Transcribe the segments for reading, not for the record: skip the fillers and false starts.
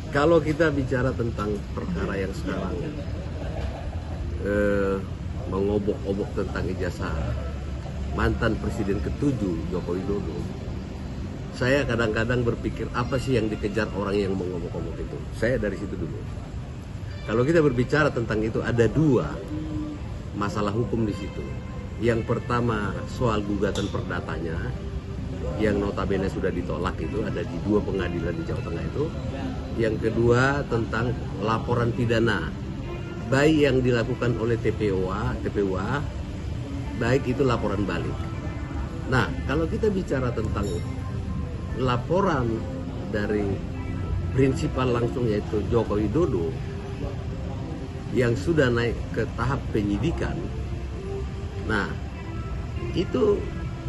Kalau kita bicara tentang perkara yang sekarang mengobok-obok tentang ijazah mantan Presiden ke-7 Joko Widodo, saya kadang-kadang berpikir apa sih yang dikejar orang yang mengobok-obok itu. Saya dari situ dulu. Kalau kita berbicara tentang itu, ada dua masalah hukum di situ. Yang pertama soal gugatan perdatanya yang notabene sudah ditolak, itu ada di dua pengadilan di Jawa Tengah itu. Yang kedua tentang laporan pidana, baik yang dilakukan oleh TPUA, baik itu laporan balik. Nah, kalau kita bicara tentang laporan dari prinsipal langsung yaitu Joko Widodo yang sudah naik ke tahap penyidikan, nah itu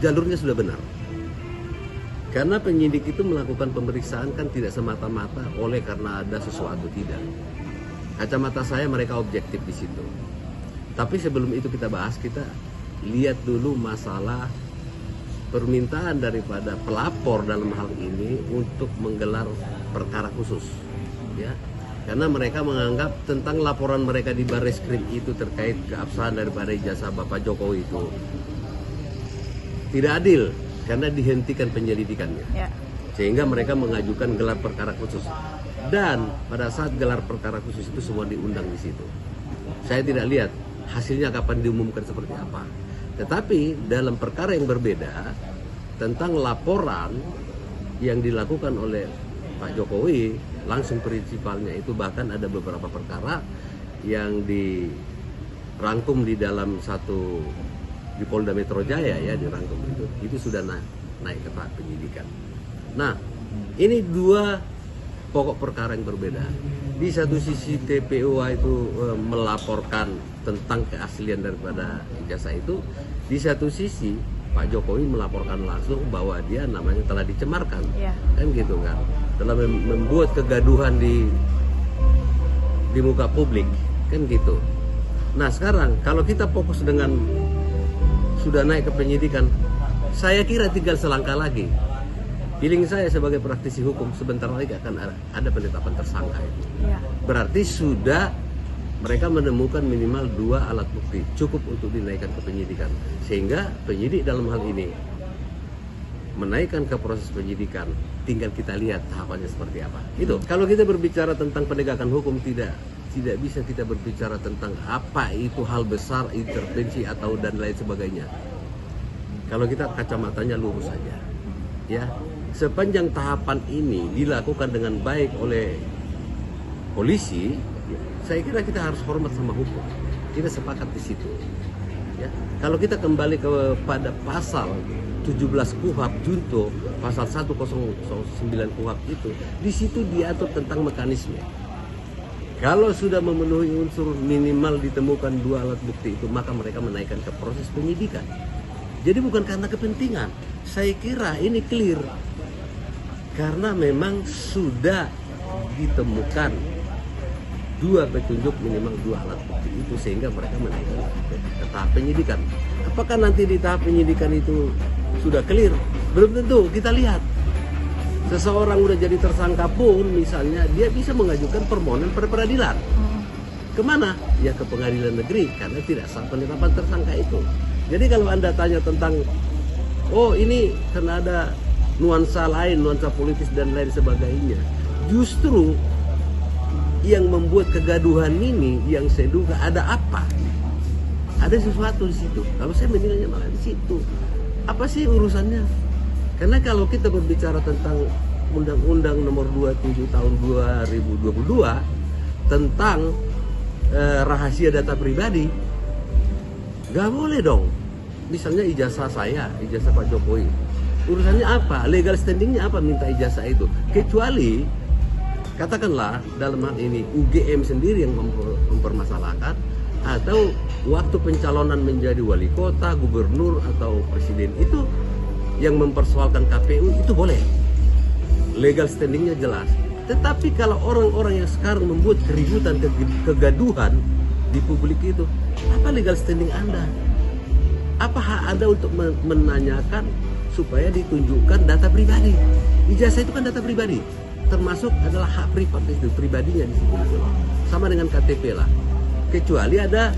jalurnya sudah benar. Karena penyidik itu melakukan pemeriksaan kan tidak semata-mata oleh karena ada sesuatu, tidak. Kacamata saya mereka objektif di situ. Tapi sebelum itu kita bahas, kita lihat dulu masalah permintaan daripada pelapor dalam hal ini untuk menggelar perkara khusus, ya. Karena mereka menganggap tentang laporan mereka di Barreskrim itu terkait keabsahan daripada ijazah Bapak Jokowi itu tidak adil karena dihentikan penyelidikannya, ya. Sehingga mereka mengajukan gelar perkara khusus. Dan pada saat gelar perkara khusus itu semua diundang di situ. Saya tidak lihat hasilnya kapan diumumkan seperti apa. Tetapi dalam perkara yang berbeda tentang laporan yang dilakukan oleh Pak Jokowi langsung prinsipalnya itu, bahkan ada beberapa perkara yang dirangkum di dalam satu di Polda Metro Jaya, ya, dirangkum itu sudah naik ke tahap penyidikan. Nah, ini dua pokok perkara yang berbeda. Di satu sisi TPUA itu melaporkan tentang keaslian daripada ijazah itu, di satu sisi Pak Jokowi melaporkan langsung bahwa dia namanya telah dicemarkan, ya. Kan gitu kan, telah membuat kegaduhan di muka publik, kan gitu. Nah sekarang kalau kita fokus dengan sudah naik ke penyidikan, saya kira tinggal selangkah lagi. Feeling saya sebagai praktisi hukum, sebentar lagi akan ada penetapan tersangka itu. Ya. Berarti sudah mereka menemukan minimal 2 alat bukti cukup untuk dinaikkan ke penyidikan, sehingga penyidik dalam hal ini menaikkan ke proses penyidikan. Tinggal kita lihat tahapannya seperti apa. Itu kalau kita berbicara tentang penegakan hukum, tidak bisa kita berbicara tentang apa itu hal besar, intervensi atau dan lain sebagainya. Kalau kita kacamatanya lurus saja, ya. Sepanjang tahapan ini dilakukan dengan baik oleh polisi, saya kira kita harus hormat sama hukum. Kita sepakat di situ, ya. Kalau kita kembali kepada pasal 17 KUHP Junto, pasal 109 KUHP itu, di situ diatur tentang mekanisme. Kalau sudah memenuhi unsur minimal ditemukan 2 alat bukti itu, maka mereka menaikkan ke proses penyidikan. Jadi bukan karena kepentingan. Saya kira ini clear. Karena memang sudah ditemukan 2 petunjuk minimal 2 alat bukti itu, sehingga mereka menaikkan ke tahap penyidikan. Apakah nanti di tahap penyidikan itu sudah clear? Belum tentu. Kita lihat. Seseorang udah jadi tersangka pun misalnya, dia bisa mengajukan permohonan pada peradilan. Kemana? Ya ke pengadilan negeri, karena tidak sah penetapan tersangka itu. Jadi kalau Anda tanya tentang, oh ini karena ada nuansa lain, nuansa politis dan lain sebagainya, justru yang membuat kegaduhan ini, yang saya duga ada apa? Ada sesuatu di situ. Kalau saya menilainya malah di situ. Apa sih urusannya? Karena kalau kita berbicara tentang Undang-Undang Nomor 27 Tahun 2022 tentang rahasia data pribadi, nggak boleh dong. Misalnya ijazah saya, ijazah Pak Jokowi, urusannya apa? Legal standingnya apa minta ijazah itu? Kecuali katakanlah dalam hal ini UGM sendiri yang mempermasalahkan, atau waktu pencalonan menjadi wali kota, gubernur atau presiden itu yang mempersoalkan KPU, itu boleh. Legal standingnya jelas. Tetapi kalau orang-orang yang sekarang membuat keributan, kegaduhan di publik itu, apa legal standing Anda? Apa hak Anda untuk menanyakan supaya ditunjukkan data pribadi? Ijazah itu kan data pribadi. termasuk adalah hak privat itu, pribadinya di situ. Sama dengan KTP lah. Kecuali ada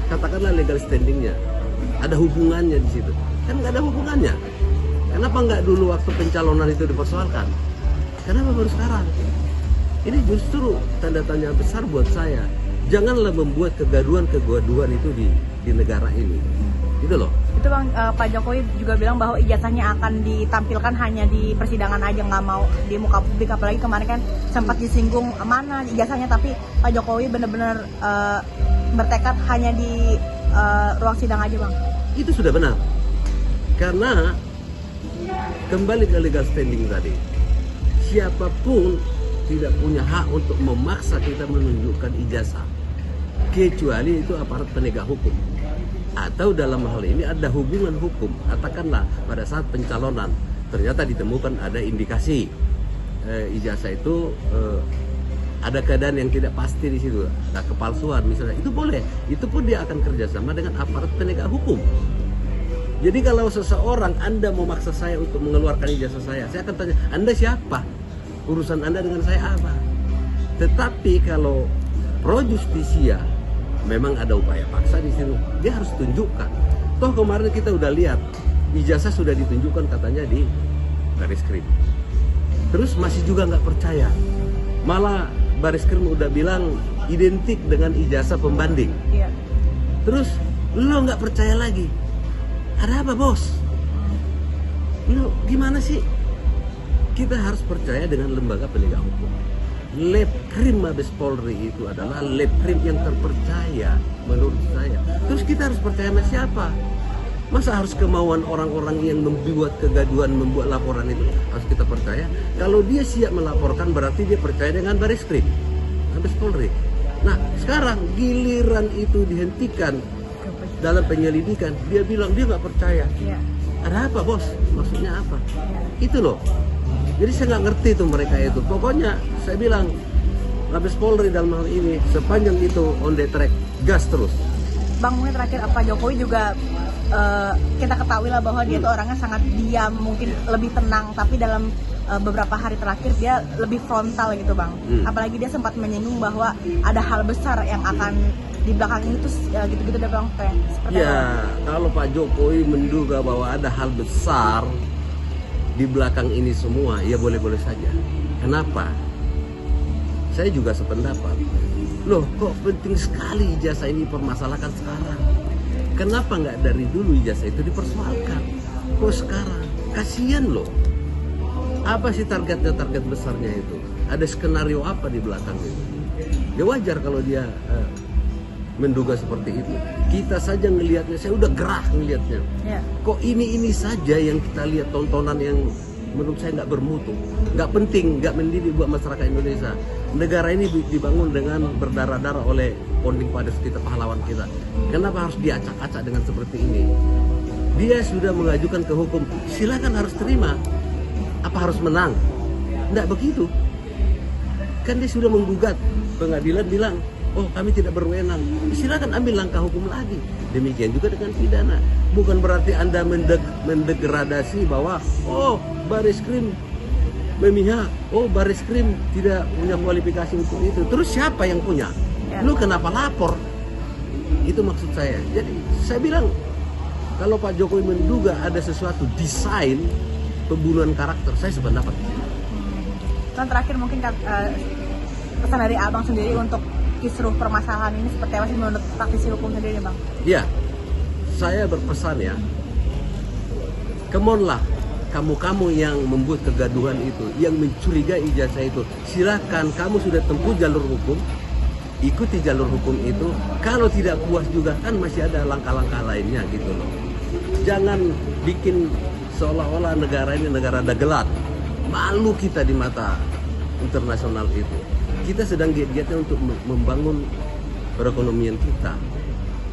katakanlah legal standingnya, ada hubungannya di situ. Kan nggak ada hubungannya. Kenapa nggak dulu waktu pencalonan itu dipersoalkan? Kenapa baru sekarang? Ini justru tanda tanya besar buat saya. Janganlah membuat kegaduhan itu di negara ini. Gitu loh. Itu Bang, Pak Jokowi juga bilang bahwa ijazahnya akan ditampilkan hanya di persidangan aja, nggak mau di muka publik. Apalagi kemarin kan sempat disinggung mana ijazahnya, tapi Pak Jokowi benar-benar bertekad hanya di ruang sidang aja Bang. Itu sudah benar. Karena kembali ke legal standing tadi, siapapun tidak punya hak untuk memaksa kita menunjukkan ijazah, kecuali itu aparat penegak hukum. Atau dalam hal ini ada hubungan hukum, katakanlah pada saat pencalonan ternyata ditemukan ada indikasi ijazah itu ada keadaan yang tidak pasti di situ, ada kepalsuan misalnya, itu boleh, itu pun dia akan kerjasama dengan aparat penegak hukum. Jadi kalau seseorang Anda mau maksa saya untuk mengeluarkan ijazah saya akan tanya, Anda siapa? Urusan Anda dengan saya apa? Tetapi kalau pro justisia memang ada upaya paksa di situ, dia harus tunjukkan. Toh kemarin kita udah lihat ijazah sudah ditunjukkan katanya di Bareskrim. Terus masih juga nggak percaya. Malah Bareskrim udah bilang identik dengan ijazah pembanding. Iya. Terus lo nggak percaya lagi. Ada apa bos? Lo gimana sih? Kita harus percaya dengan lembaga penegak hukum. Lepkrim Mabes Polri itu adalah Lepkrim yang terpercaya menurut saya. Terus kita harus percaya sama siapa? Masa harus kemauan orang-orang yang membuat kegaduhan, membuat laporan itu harus kita percaya? Kalau dia siap melaporkan berarti dia percaya dengan Bareskrim Mabes Polri. Nah sekarang giliran itu dihentikan dalam penyelidikan, dia bilang dia nggak percaya. Iya. Ada apa bos? Maksudnya apa? Itu loh. Jadi saya nggak ngerti tuh mereka itu. Pokoknya saya bilang Mabes Polri dalam hal ini sepanjang itu on the track, gas terus. Bang, mungkin terakhir Pak Jokowi juga kita ketahui lah bahwa dia itu orangnya sangat diam, mungkin lebih tenang, tapi dalam beberapa hari terakhir dia lebih frontal gitu Bang. Apalagi dia sempat menyinggung bahwa ada hal besar yang akan di belakang ini tuh gitu-gitu deh Bang. Seperti ya, kalau Pak Jokowi menduga bahwa ada hal besar di belakang ini semua, ya boleh-boleh saja. Kenapa? Saya juga sependapat. Loh, kok penting sekali ijazah ini dipermasalahkan sekarang? Kenapa nggak dari dulu ijazah itu dipersoalkan? Kok sekarang? Kasian loh. Apa sih target besarnya itu? Ada skenario apa di belakang itu? Ya wajar kalau dia menduga seperti itu. Kita saja ngelihatnya, saya udah gerah ngelihatnya. Kok ini saja yang kita lihat tontonan yang menurut saya nggak bermutu, nggak penting, nggak mendidik buat masyarakat Indonesia. Negara ini dibangun dengan berdarah-darah oleh founding fathers kita, pahlawan kita. Kenapa harus diacak-acak dengan seperti ini? Dia sudah mengajukan ke hukum, silakan harus terima. Apa harus menang? Nggak begitu. Kan dia sudah menggugat, pengadilan bilang, oh kami tidak berwenang, silakan ambil langkah hukum lagi. Demikian juga dengan pidana. Bukan berarti Anda mendegradasi bahwa oh Bareskrim memihak, oh Bareskrim tidak punya kualifikasi untuk itu. Terus siapa yang punya? Lu kenapa lapor? Itu maksud saya. Jadi saya bilang kalau Pak Jokowi menduga ada sesuatu desain pembunuhan karakter, saya sependapat. Dan terakhir mungkin pesan dari Abang sendiri untuk kisruh permasalahan ini seperti apa sih menurut praktisi hukum sendiri Bang? Ya, saya berpesan ya, come on lah, kamu-kamu yang membuat kegaduhan itu, yang mencurigai ijazah itu, silakan kamu sudah tempuh jalur hukum, ikuti jalur hukum itu. Kalau tidak puas juga kan masih ada langkah-langkah lainnya gitu loh. Jangan bikin seolah-olah negara ini negara dagelan. Malu kita di mata internasional itu. Kita sedang giat-giatnya untuk membangun perekonomian kita.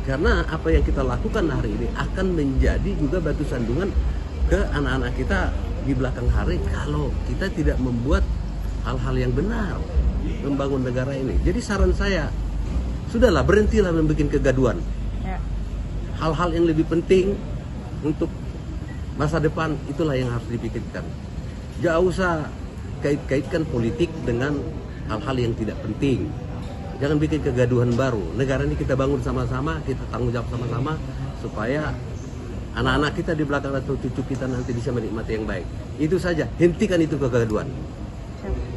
Karena apa yang kita lakukan hari ini akan menjadi juga batu sandungan ke anak-anak kita di belakang hari kalau kita tidak membuat hal-hal yang benar membangun negara ini. Jadi saran saya, sudahlah berhentilah membuat kegaduhan. Hal-hal yang lebih penting untuk masa depan itulah yang harus dipikirkan. Gak usah kaitkan politik dengan hal-hal yang tidak penting. Jangan bikin kegaduhan baru. Negara ini kita bangun sama-sama, kita tanggung jawab sama-sama supaya anak-anak kita di belakang atau cucu kita nanti bisa menikmati yang baik. Itu saja, hentikan itu kegaduhan. Siap.